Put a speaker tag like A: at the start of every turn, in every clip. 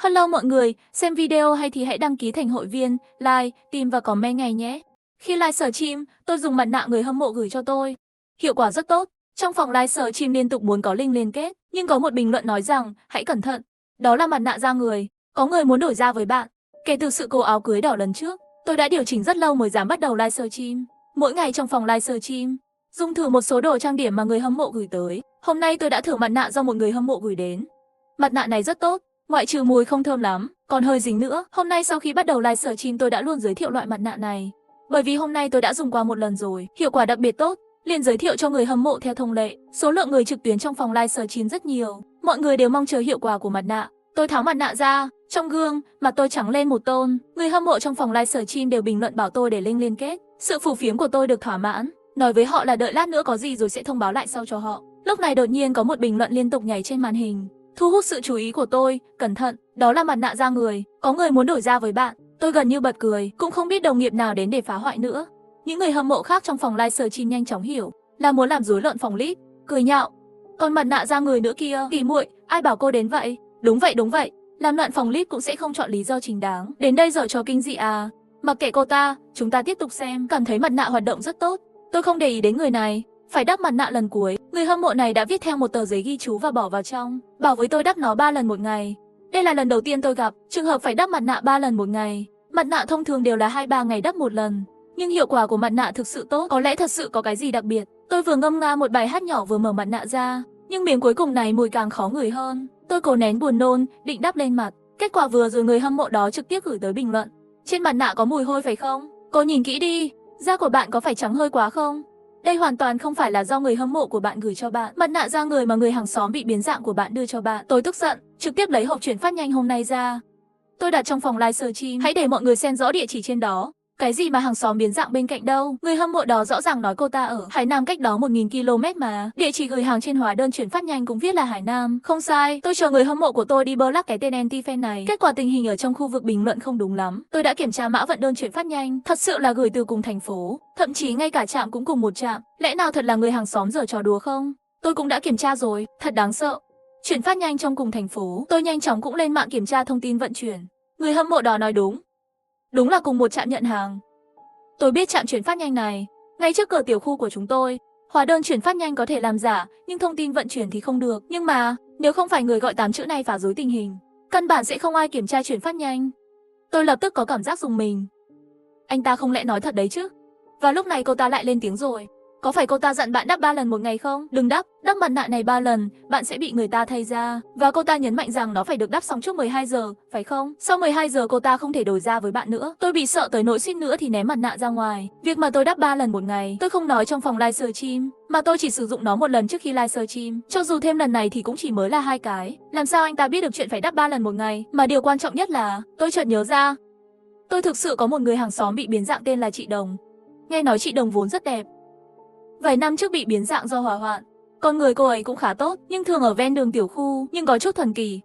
A: Hello mọi người, xem video hay thì hãy đăng ký thành hội viên, like, tìm và comment ngay nhé. Khi livestream, tôi dùng mặt nạ người hâm mộ gửi cho tôi. Hiệu quả rất tốt. Trong phòng livestream liên tục muốn có link liên kết, nhưng có một bình luận nói rằng, hãy cẩn thận. Đó là mặt nạ da người. Có người muốn đổi da với bạn. Kể từ sự cố áo cưới đỏ lần trước, tôi đã điều chỉnh rất lâu mới dám bắt đầu livestream. Mỗi ngày trong phòng livestream, dùng thử một số đồ trang điểm mà người hâm mộ gửi tới. Hôm nay tôi đã thử mặt nạ do một người hâm mộ gửi đến. Mặt nạ này rất tốt. Ngoại trừ mùi không thơm lắm, còn hơi dính nữa. Hôm nay sau khi bắt đầu livestream tôi đã luôn giới thiệu loại mặt nạ này. Bởi vì hôm nay tôi đã dùng qua một lần rồi, hiệu quả đặc biệt tốt, liền giới thiệu cho người hâm mộ theo thông lệ. Số lượng người trực tuyến trong phòng livestream rất nhiều, mọi người đều mong chờ hiệu quả của mặt nạ. Tôi tháo mặt nạ ra, trong gương, mặt tôi trắng lên một tone. Người hâm mộ trong phòng livestream đều bình luận bảo tôi để link liên kết. Sự phù phiếm của tôi được thỏa mãn, nói với họ là đợi lát nữa có gì rồi sẽ thông báo lại sau cho họ. Lúc này đột nhiên có một bình luận liên tục nhảy trên màn hình, thu hút sự chú ý của tôi. Cẩn thận, đó là mặt nạ da người, có người muốn đổi da với bạn. Tôi gần như bật cười, cũng không biết đồng nghiệp nào đến để phá hoại nữa. Những người hâm mộ khác trong phòng livestream nhanh chóng hiểu là muốn làm rối loạn phòng live, cười nhạo. Còn mặt nạ da người nữa kia, tỉ muội, ai bảo cô đến vậy? Đúng vậy, làm loạn phòng live cũng sẽ không chọn lý do chính đáng. Đến đây giở trò kinh dị à? Mặc kệ cô ta, chúng ta tiếp tục xem. Cảm thấy mặt nạ hoạt động rất tốt. Tôi không để ý đến người này. Phải đắp mặt nạ lần cuối, người hâm mộ này đã viết theo một tờ giấy ghi chú và bỏ vào trong, bảo với tôi đắp nó 3 lần một ngày. Đây là lần đầu tiên tôi gặp trường hợp phải đắp mặt nạ 3 lần một ngày. Mặt nạ thông thường đều là 2-3 ngày đắp một lần, nhưng hiệu quả của mặt nạ thực sự tốt, có lẽ thật sự có cái gì đặc biệt. Tôi vừa ngâm nga một bài hát nhỏ vừa mở mặt nạ ra, nhưng miếng cuối cùng này mùi càng khó ngửi hơn. Tôi cố nén buồn nôn, định đắp lên mặt. Kết quả vừa rồi người hâm mộ đó trực tiếp gửi tới bình luận: trên mặt nạ có mùi hôi phải không? Cô nhìn kỹ đi, da của bạn có phải trắng hơi quá không? Đây hoàn toàn không phải là do người hâm mộ của bạn gửi cho bạn. Mặt nạ da người mà người hàng xóm bị biến dạng của bạn đưa cho bạn. Tôi tức giận, trực tiếp lấy hộp chuyển phát nhanh hôm nay ra. Tôi đặt trong phòng livestream, hãy để mọi người xem rõ địa chỉ trên đó. Cái gì mà hàng xóm biến dạng bên cạnh đâu? Người hâm mộ đó rõ ràng nói cô ta ở Hải Nam, cách đó 1000 km mà. Địa chỉ gửi hàng trên hóa đơn chuyển phát nhanh cũng viết là Hải Nam. Không sai, tôi chờ người hâm mộ của tôi đi block cái tên anti-fan này. Kết quả tình hình ở trong khu vực bình luận không đúng lắm. Tôi đã kiểm tra mã vận đơn chuyển phát nhanh, thật sự là gửi từ cùng thành phố, thậm chí ngay cả trạm cũng cùng một trạm. Lẽ nào thật là người hàng xóm giở trò đùa không? Tôi cũng đã kiểm tra rồi, thật đáng sợ. Chuyển phát nhanh trong cùng thành phố. Tôi nhanh chóng cũng lên mạng kiểm tra thông tin vận chuyển. Người hâm mộ đó nói đúng. Đúng là cùng một trạm nhận hàng. Tôi biết trạm chuyển phát nhanh này, ngay trước cửa tiểu khu của chúng tôi. Hóa đơn chuyển phát nhanh có thể làm giả, nhưng thông tin vận chuyển thì không được. Nhưng mà, nếu không phải người gọi 8 chữ này phá rối tình hình, căn bản sẽ không ai kiểm tra chuyển phát nhanh. Tôi lập tức có cảm giác rùng mình. Anh ta không lẽ nói thật đấy chứ? Và lúc này cô ta lại lên tiếng rồi. Có phải cô ta dặn bạn đắp 3 lần một ngày không? Đừng đắp mặt nạ này 3 lần, bạn sẽ bị người ta thay da. Và cô ta nhấn mạnh rằng nó phải được đắp xong trước 12 giờ, phải không? Sau 12 giờ cô ta không thể đổi da với bạn nữa. Tôi bị sợ tới nỗi suýt nữa thì ném mặt nạ ra ngoài. Việc mà tôi đắp 3 lần một ngày, tôi không nói trong phòng livestream, mà tôi chỉ sử dụng nó một lần trước khi livestream. Cho dù thêm lần này thì cũng chỉ mới là 2 cái. Làm sao anh ta biết được chuyện phải đắp 3 lần một ngày? Mà điều quan trọng nhất là, tôi chợt nhớ ra, tôi thực sự có một người hàng xóm bị biến dạng tên là chị Đồng. Nghe nói chị Đồng vốn rất đẹp, vài năm trước bị biến dạng do hỏa hoạn. Con người cô ấy cũng khá tốt, nhưng thường ở ven đường tiểu khu, nhưng có chút thần kỳ.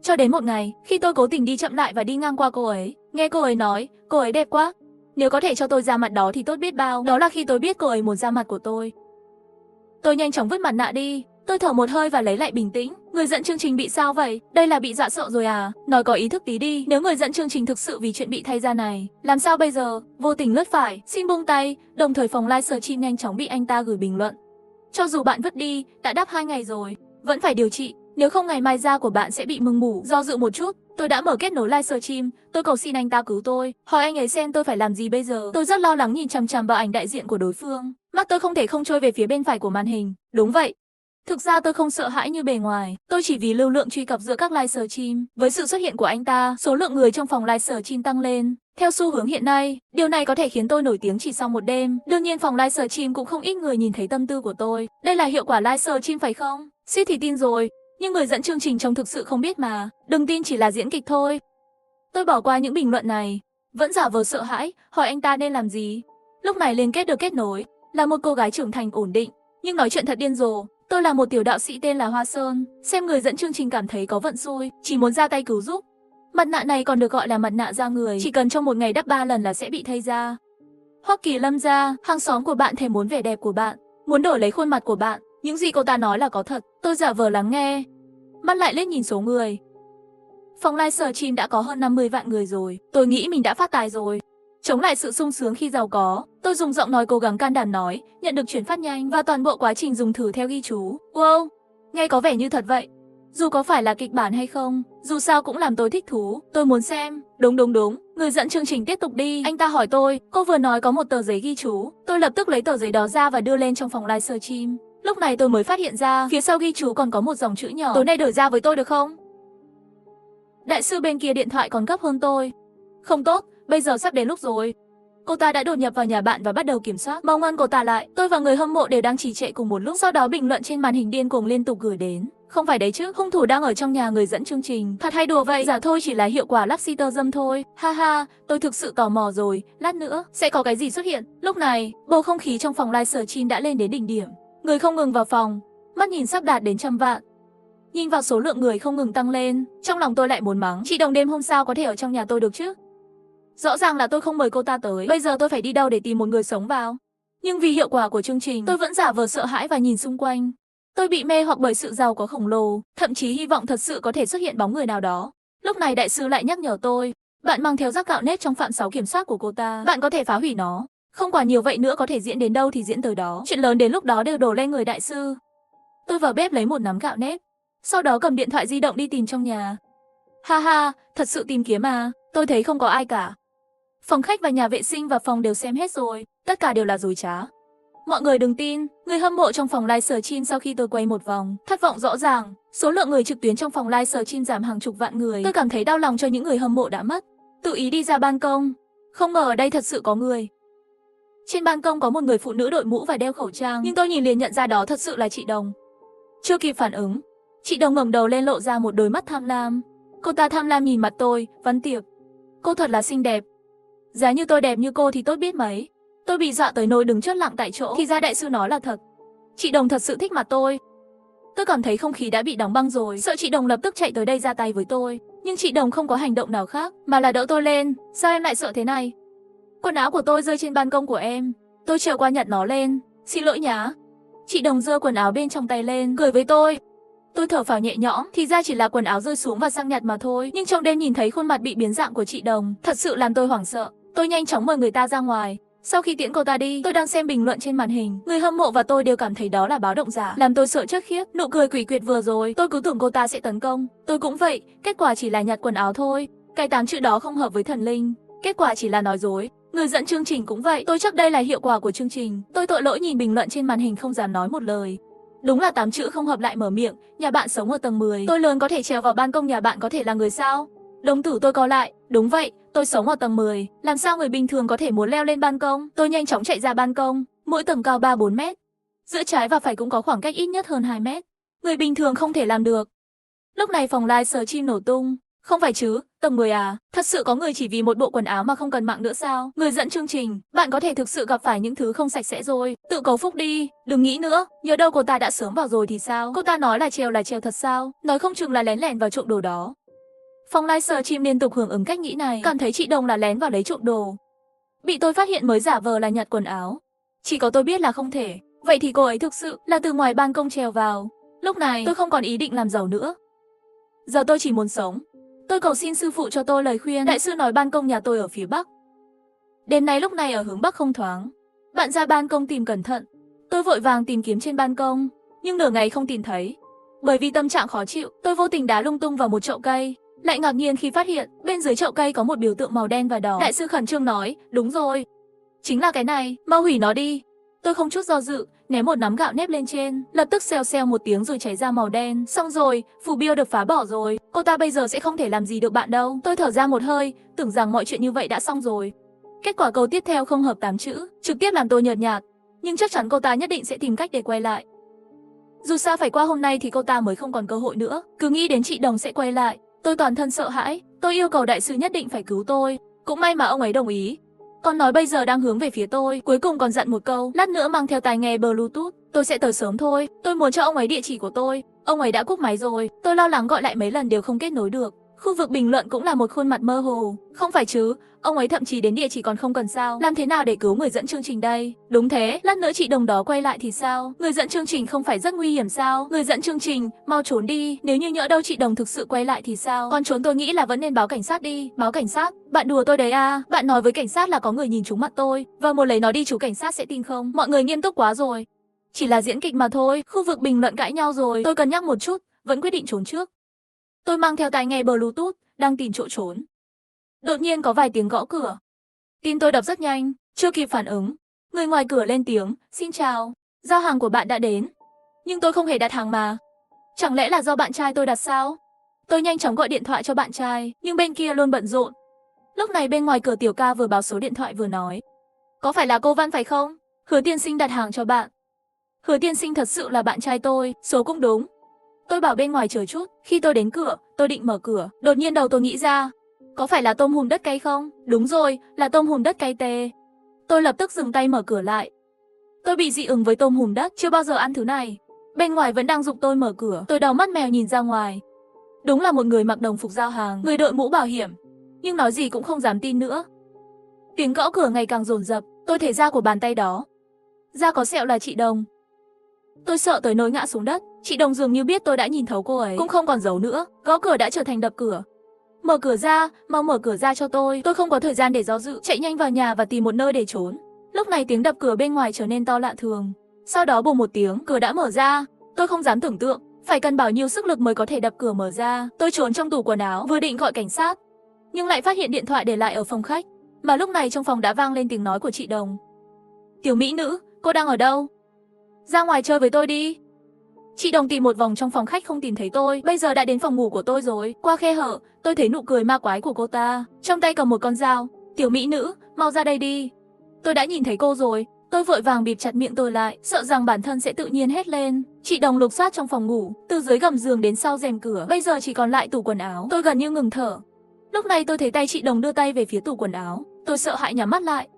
A: Cho đến một ngày, khi tôi cố tình đi chậm lại và đi ngang qua cô ấy, nghe cô ấy nói, cô ấy đẹp quá. Nếu có thể cho tôi ra mặt đó thì tốt biết bao. Đó là khi tôi biết cô ấy muốn ra mặt của tôi. Tôi nhanh chóng vứt mặt nạ đi. Tôi thở một hơi và lấy lại bình tĩnh. Người dẫn chương trình bị sao vậy? Đây là bị dọa sợ rồi à? Nói có ý thức tí đi. Nếu người dẫn chương trình thực sự vì chuyện bị thay da này, làm sao bây giờ? Vô tình lướt phải, xin buông tay. Đồng thời phòng livestream nhanh chóng bị anh ta gửi bình luận. Cho dù bạn vứt đi, đã đắp 2 ngày rồi, vẫn phải điều trị. Nếu không ngày mai da của bạn sẽ bị mưng mủ. Do dự một chút, tôi đã mở kết nối livestream. Tôi cầu xin anh ta cứu tôi, hỏi anh ấy xem tôi phải làm gì bây giờ. Tôi rất lo lắng nhìn chằm chằm vào ảnh đại diện của đối phương. Mắt tôi không thể không trôi về phía bên phải của màn hình. Đúng vậy. Thực ra tôi không sợ hãi như bề ngoài, tôi chỉ vì lưu lượng truy cập giữa các livestream. Với sự xuất hiện của anh ta, số lượng người trong phòng livestream tăng lên. Theo xu hướng hiện nay, điều này có thể khiến tôi nổi tiếng chỉ sau một đêm. Đương nhiên phòng livestream cũng không ít người nhìn thấy tâm tư của tôi. Đây là hiệu quả livestream phải không? Suýt thì tin rồi, nhưng người dẫn chương trình trông thực sự không biết mà. Đừng tin chỉ là diễn kịch thôi. Tôi bỏ qua những bình luận này, vẫn giả vờ sợ hãi, hỏi anh ta nên làm gì. Lúc này liên kết được kết nối, là một cô gái trưởng thành ổn định, nhưng nói chuyện thật điên rồ. Tôi là một tiểu đạo sĩ tên là Hoa Sơn, xem người dẫn chương trình cảm thấy có vận xui, chỉ muốn ra tay cứu giúp. Mặt nạ này còn được gọi là mặt nạ da người, chỉ cần trong một ngày đắp 3 lần là sẽ bị thay da. Hoắc Kỳ Lâm gia, hàng xóm của bạn thèm muốn vẻ đẹp của bạn, muốn đổi lấy khuôn mặt của bạn. Những gì cô ta nói là có thật. Tôi giả vờ lắng nghe, mắt lại liếc nhìn số người. Phòng livestream đã có hơn 50 vạn người rồi. Tôi nghĩ mình đã phát tài rồi. Chống lại sự sung sướng khi giàu có, tôi dùng giọng nói cố gắng can đảm nói, nhận được chuyển phát nhanh và toàn bộ quá trình dùng thử theo ghi chú. Wow, nghe có vẻ như thật vậy. Dù có phải là kịch bản hay không, dù sao cũng làm tôi thích thú, tôi muốn xem. Đúng, người dẫn chương trình tiếp tục đi. Anh ta hỏi tôi, cô vừa nói có một tờ giấy ghi chú. Tôi lập tức lấy tờ giấy đó ra và đưa lên trong phòng livestream. Lúc này tôi mới phát hiện ra, phía sau ghi chú còn có một dòng chữ nhỏ. Tối nay đổi ra với tôi được không? Đại sư bên kia điện thoại còn gấp hơn tôi. Không tốt, bây giờ sắp đến lúc rồi. Cô ta đã đột nhập vào nhà bạn và bắt đầu kiểm soát. Mau ngăn cô ta lại. Tôi và người hâm mộ đều đang trì trệ cùng một lúc. Sau đó bình luận trên màn hình điên cuồng liên tục gửi đến. Không phải đấy chứ, hung thủ đang ở trong nhà người dẫn chương trình. Thật hay đùa vậy? Giả thôi, chỉ là hiệu quả lắc dâm thôi. Ha ha, tôi thực sự tò mò rồi. Lát nữa sẽ có cái gì xuất hiện. Lúc này, bầu không khí trong phòng livestream đã lên đến đỉnh điểm. Người không ngừng vào phòng, mắt nhìn sắp đạt đến 100 vạn. Nhìn vào số lượng người không ngừng tăng lên, trong lòng tôi lại muốn mắng. Chị Đồng đêm hôm sao có thể ở trong nhà tôi được chứ? Rõ ràng là tôi không mời cô ta tới. Bây giờ tôi phải đi đâu để tìm một người sống vào? Nhưng vì hiệu quả của chương trình, tôi vẫn giả vờ sợ hãi và nhìn xung quanh. Tôi bị mê hoặc bởi sự giàu có khổng lồ, thậm chí hy vọng thật sự có thể xuất hiện bóng người nào đó. Lúc này đại sư lại nhắc nhở tôi, bạn mang theo rác gạo nếp trong phạm 6 kiểm soát của cô ta, bạn có thể phá hủy nó. Không quả nhiều vậy nữa, có thể diễn đến đâu thì diễn tới đó. Chuyện lớn đến lúc đó đều đổ lên người đại sư. Tôi vào bếp lấy một nắm gạo nếp, sau đó cầm điện thoại di động đi tìm trong nhà. Ha ha, thật sự tìm kiếm à, tôi thấy không có ai cả. Phòng khách và nhà vệ sinh và phòng đều xem hết rồi, tất cả đều là dối trá. Mọi người đừng tin, người hâm mộ trong phòng livestream sau khi tôi quay một vòng, thất vọng rõ ràng. Số lượng người trực tuyến trong phòng livestream giảm hàng chục vạn người. Tôi cảm thấy đau lòng cho những người hâm mộ đã mất. Tự ý đi ra ban công, không ngờ ở đây thật sự có người. Trên ban công có một người phụ nữ đội mũ và đeo khẩu trang, nhưng tôi nhìn liền nhận ra đó thật sự là chị Đồng. Chưa kịp phản ứng, chị Đồng ngẩng đầu lên lộ ra một đôi mắt tham lam. Cô ta tham lam nhìn mặt tôi, Văn Tiệp. Cô thật là xinh đẹp. Giá như tôi đẹp như cô thì tốt biết mấy. Tôi bị dọa tới nỗi đứng chốt lặng tại chỗ. Thì ra đại sư nói là thật. Chị Đồng thật sự thích mặt tôi. Tôi cảm thấy không khí đã bị đóng băng rồi, sợ chị Đồng lập tức chạy tới đây ra tay với tôi. Nhưng chị Đồng không có hành động nào khác, mà là đỡ tôi lên. Sao em lại sợ thế này? Quần áo của tôi rơi trên ban công của em. Tôi trèo qua nhặt nó lên. Xin lỗi nhá. Chị Đồng giơ quần áo bên trong tay lên, cười với tôi. Tôi thở phào nhẹ nhõm, thì ra chỉ là quần áo rơi xuống và sang nhặt mà thôi. Nhưng trong đêm nhìn thấy khuôn mặt bị biến dạng của chị Đồng, thật sự làm tôi hoảng sợ. Tôi nhanh chóng mời người ta ra ngoài. Sau khi tiễn cô ta đi, tôi đang xem bình luận trên màn hình. Người hâm mộ và tôi đều cảm thấy đó là báo động giả, làm tôi sợ chết khiếp. Nụ cười quỷ quyệt vừa rồi, tôi cứ tưởng cô ta sẽ tấn công. Tôi cũng vậy, kết quả chỉ là nhặt quần áo thôi. Cái 8 chữ đó không hợp với thần linh, kết quả chỉ là nói dối. Người dẫn chương trình cũng vậy, tôi chắc đây là hiệu quả của chương trình. Tôi tội lỗi nhìn bình luận trên màn hình không dám nói một lời. Đúng là 8 chữ không hợp lại mở miệng, nhà bạn sống ở tầng 10. Tôi lớn có thể trèo vào ban công nhà bạn có thể là người sao? Đồng tử tôi co lại, đúng vậy, tôi sống ở tầng 10, làm sao người bình thường có thể muốn leo lên ban công? Tôi nhanh chóng chạy ra ban công, mỗi tầng cao 3-4 mét. Giữa trái và phải cũng có khoảng cách ít nhất hơn 2 mét. Người bình thường không thể làm được. Lúc này phòng livestream nổ tung. Không phải chứ, tầng 10 à? Thật sự có người chỉ vì một bộ quần áo mà không cần mạng nữa sao? Người dẫn chương trình, bạn có thể thực sự gặp phải những thứ không sạch sẽ rồi. Tự cầu phúc đi, đừng nghĩ nữa. Nhớ đâu cô ta đã sớm vào rồi thì sao? Cô ta nói là treo thật sao? Nói không chừng là lén lẻn vào trộm đồ đó. Phòng livestream liên tục hưởng ứng cách nghĩ này, cảm thấy chị Đồng là lén vào lấy trộm đồ. Bị tôi phát hiện mới giả vờ là nhặt quần áo. Chỉ có tôi biết là không thể. Vậy thì cô ấy thực sự là từ ngoài ban công trèo vào. Lúc này tôi không còn ý định làm giàu nữa. Giờ tôi chỉ muốn sống. Tôi cầu xin sư phụ cho tôi lời khuyên. Đại sư nói ban công nhà tôi ở phía bắc. Đêm nay lúc này ở hướng bắc không thoáng. Bạn ra ban công tìm cẩn thận. Tôi vội vàng tìm kiếm trên ban công, nhưng nửa ngày không tìm thấy. Bởi vì tâm trạng khó chịu, tôi vô tình đá lung tung vào một chậu cây. Lại ngạc nhiên khi phát hiện, bên dưới chậu cây có một biểu tượng màu đen và đỏ. Đại sư khẩn trương nói, đúng rồi. Chính là cái này, mau hủy nó đi. Tôi không chút do dự, ném một nắm gạo nếp lên trên, lập tức xèo xèo một tiếng rồi cháy ra màu đen. Xong rồi, phù biêu được phá bỏ rồi. Cô ta bây giờ sẽ không thể làm gì được bạn đâu. Tôi thở ra một hơi, tưởng rằng mọi chuyện như vậy đã xong rồi. Kết quả câu tiếp theo không hợp 8 chữ, trực tiếp làm tôi nhợt nhạt. Nhưng chắc chắn cô ta nhất định sẽ tìm cách để quay lại. Dù sao phải qua hôm nay thì cô ta mới không còn cơ hội nữa. Cứ nghĩ đến chị Đồng sẽ quay lại, tôi toàn thân sợ hãi. Tôi yêu cầu đại sư nhất định phải cứu tôi. Cũng may mà ông ấy đồng ý. Còn nói bây giờ đang hướng về phía tôi, cuối cùng còn dặn một câu, lát nữa mang theo tai nghe Bluetooth, tôi sẽ tới sớm thôi. Tôi muốn cho ông ấy địa chỉ của tôi. Ông ấy đã cúp máy rồi, tôi lo lắng gọi lại mấy lần đều không kết nối được. Khu vực bình luận cũng là một khuôn mặt mơ hồ. Không phải chứ, ông ấy thậm chí đến địa chỉ còn không cần sao. Làm thế nào để cứu người dẫn chương trình đây? Đúng thế, lát nữa chị đồng đó quay lại thì sao? Người dẫn chương trình không phải rất nguy hiểm sao? Người dẫn chương trình, mau trốn đi. Nếu như nhỡ đâu chị đồng thực sự quay lại thì sao? Còn trốn tôi nghĩ là vẫn nên báo cảnh sát đi. Báo cảnh sát? Bạn đùa tôi đấy à? Bạn nói với cảnh sát là có người nhìn trúng mặt tôi và muốn lấy nó đi, chú cảnh sát sẽ tin không? Mọi người nghiêm túc quá rồi. Chỉ là diễn kịch mà thôi. Khu vực bình luận cãi nhau rồi. Tôi cân nhắc một chút, vẫn quyết định trốn trước. Tôi mang theo tai nghe Bluetooth, đang tìm chỗ trốn. Đột nhiên có vài tiếng gõ cửa. Tim tôi đập rất nhanh, chưa kịp phản ứng. Người ngoài cửa lên tiếng, xin chào, giao hàng của bạn đã đến. Nhưng tôi không hề đặt hàng mà. Chẳng lẽ là do bạn trai tôi đặt sao? Tôi nhanh chóng gọi điện thoại cho bạn trai, nhưng bên kia luôn bận rộn. Lúc này bên ngoài cửa Tiểu Ca vừa báo số điện thoại vừa nói. Có phải là cô Văn phải không? Hứa tiên sinh đặt hàng cho bạn. Hứa tiên sinh thật sự là bạn trai tôi, số cũng đúng. Tôi bảo bên ngoài chờ chút, khi tôi đến cửa, tôi định mở cửa, đột nhiên đầu tôi nghĩ ra. Có phải là tôm hùm đất cay không? Đúng rồi, là tôm hùm đất cay tê. Tôi lập tức dừng tay mở cửa lại. Tôi bị dị ứng với tôm hùm đất, chưa bao giờ ăn thứ này. Bên ngoài vẫn đang giục tôi mở cửa, tôi đau mắt mèo nhìn ra ngoài. Đúng là một người mặc đồng phục giao hàng, người đội mũ bảo hiểm. Nhưng nói gì cũng không dám tin nữa. Tiếng gõ cửa ngày càng dồn dập, tôi thấy da của bàn tay đó. Da có sẹo là chị Đồng. Tôi sợ tới nỗi ngã xuống đất. Chị Đồng dường như biết tôi đã nhìn thấu cô ấy, cũng không còn giấu nữa. Gõ cửa đã trở thành đập cửa. Mở cửa ra, mau mở cửa ra cho tôi. Tôi không có thời gian để do dự, chạy nhanh vào nhà và tìm một nơi để trốn. Lúc này tiếng đập cửa bên ngoài trở nên to lạ thường. Sau đó bùng một tiếng, cửa đã mở ra. Tôi không dám tưởng tượng, phải cần bao nhiêu sức lực mới có thể đập cửa mở ra. Tôi trốn trong tủ quần áo, vừa định gọi cảnh sát, nhưng lại phát hiện điện thoại để lại ở phòng khách. Mà lúc này trong phòng đã vang lên tiếng nói của chị Đồng. Tiểu mỹ nữ, cô đang ở đâu? Ra ngoài chơi với tôi đi. Chị Đồng tìm một vòng trong phòng khách không tìm thấy tôi, bây giờ đã đến phòng ngủ của tôi rồi. Qua khe hở, tôi thấy nụ cười ma quái của cô ta, trong tay cầm một con dao. Tiểu mỹ nữ, mau ra đây đi. Tôi đã nhìn thấy cô rồi. Tôi vội vàng bịt chặt miệng tôi lại, sợ rằng bản thân sẽ tự nhiên hét lên. Chị Đồng lục soát trong phòng ngủ, từ dưới gầm giường đến sau rèm cửa, bây giờ chỉ còn lại tủ quần áo. Tôi gần như ngừng thở. Lúc này tôi thấy tay chị Đồng đưa tay về phía tủ quần áo. Tôi sợ hãi nhắm mắt lại.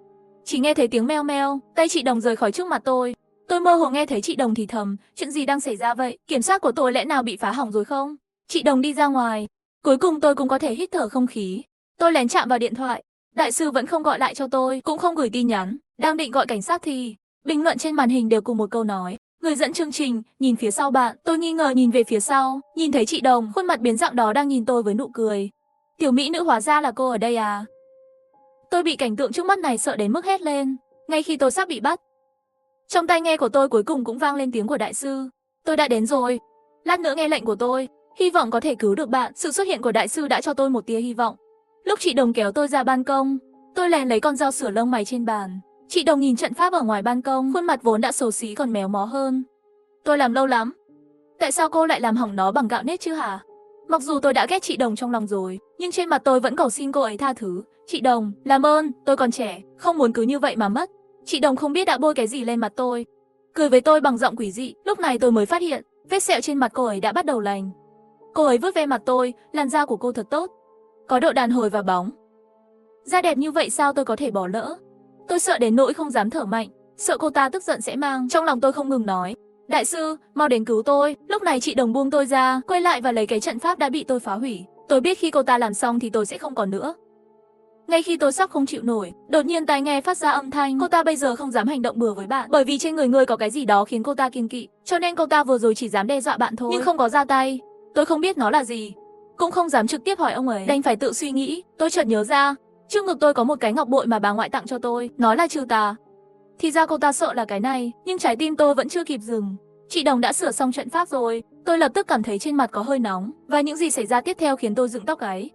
A: Chỉ nghe thấy tiếng meo meo, tay chị Đồng rời khỏi trước mặt tôi. Tôi mơ hồ nghe thấy chị Đồng thì thầm, chuyện gì đang xảy ra vậy? Kiểm soát của tôi lẽ nào bị phá hỏng rồi không? Chị Đồng đi ra ngoài. Cuối cùng tôi cũng có thể hít thở không khí. Tôi lén chạm vào điện thoại. Đại sư vẫn không gọi lại cho tôi, cũng không gửi tin nhắn. Đang định gọi cảnh sát thì bình luận trên màn hình đều cùng một câu nói. Người dẫn chương trình, nhìn phía sau bạn. Tôi nghi ngờ nhìn về phía sau, nhìn thấy chị Đồng, khuôn mặt biến dạng đó đang nhìn tôi với nụ cười. Tiểu mỹ nữ hóa ra là cô ở đây à? Tôi bị cảnh tượng trước mắt này sợ đến mức hét lên. Ngay khi tôi sắp bị bắt, trong tai nghe của tôi cuối cùng cũng vang lên tiếng của đại sư. Tôi đã đến rồi. Lát nữa nghe lệnh của tôi. Hy vọng có thể cứu được bạn. Sự xuất hiện của đại sư đã cho tôi một tia hy vọng. Lúc chị Đồng kéo tôi ra ban công, tôi lén lấy con dao sửa lông mày trên bàn. Chị Đồng nhìn trận pháp ở ngoài ban công, khuôn mặt vốn đã xấu xí còn méo mó hơn. Tôi làm lâu lắm. Tại sao cô lại làm hỏng nó bằng gạo nếp chứ hả? Mặc dù tôi đã ghét chị Đồng trong lòng rồi, nhưng trên mặt tôi vẫn cầu xin cô ấy tha thứ. Chị Đồng, làm ơn, tôi còn trẻ, không muốn cứ như vậy mà mất. Chị Đồng không biết đã bôi cái gì lên mặt tôi, cười với tôi bằng giọng quỷ dị. Lúc này tôi mới phát hiện, vết sẹo trên mặt cô ấy đã bắt đầu lành. Cô ấy vuốt ve mặt tôi, làn da của cô thật tốt, có độ đàn hồi và bóng. Da đẹp như vậy sao tôi có thể bỏ lỡ? Tôi sợ đến nỗi không dám thở mạnh, sợ cô ta tức giận sẽ mang. Trong lòng tôi không ngừng nói, đại sư, mau đến cứu tôi. Lúc này chị Đồng buông tôi ra, quay lại và lấy cái trận pháp đã bị tôi phá hủy. Tôi biết khi cô ta làm xong thì tôi sẽ không còn nữa. Ngay khi tôi sắp không chịu nổi, đột nhiên tai nghe phát ra âm thanh. Cô ta bây giờ không dám hành động bừa với bạn, bởi vì trên người ngươi có cái gì đó khiến cô ta kiêng kỵ. Cho nên cô ta vừa rồi chỉ dám đe dọa bạn thôi, nhưng không có ra tay. Tôi không biết nó là gì, cũng không dám trực tiếp hỏi ông ấy, đành phải tự suy nghĩ. Tôi chợt nhớ ra, trước ngực tôi có một cái ngọc bội mà bà ngoại tặng cho tôi, nói là trừ tà. Thì ra cô ta sợ là cái này, nhưng trái tim tôi vẫn chưa kịp dừng. Chị Đồng đã sửa xong trận pháp rồi. Tôi lập tức cảm thấy trên mặt có hơi nóng, và những gì xảy ra tiếp theo khiến tôi dựng tóc gáy.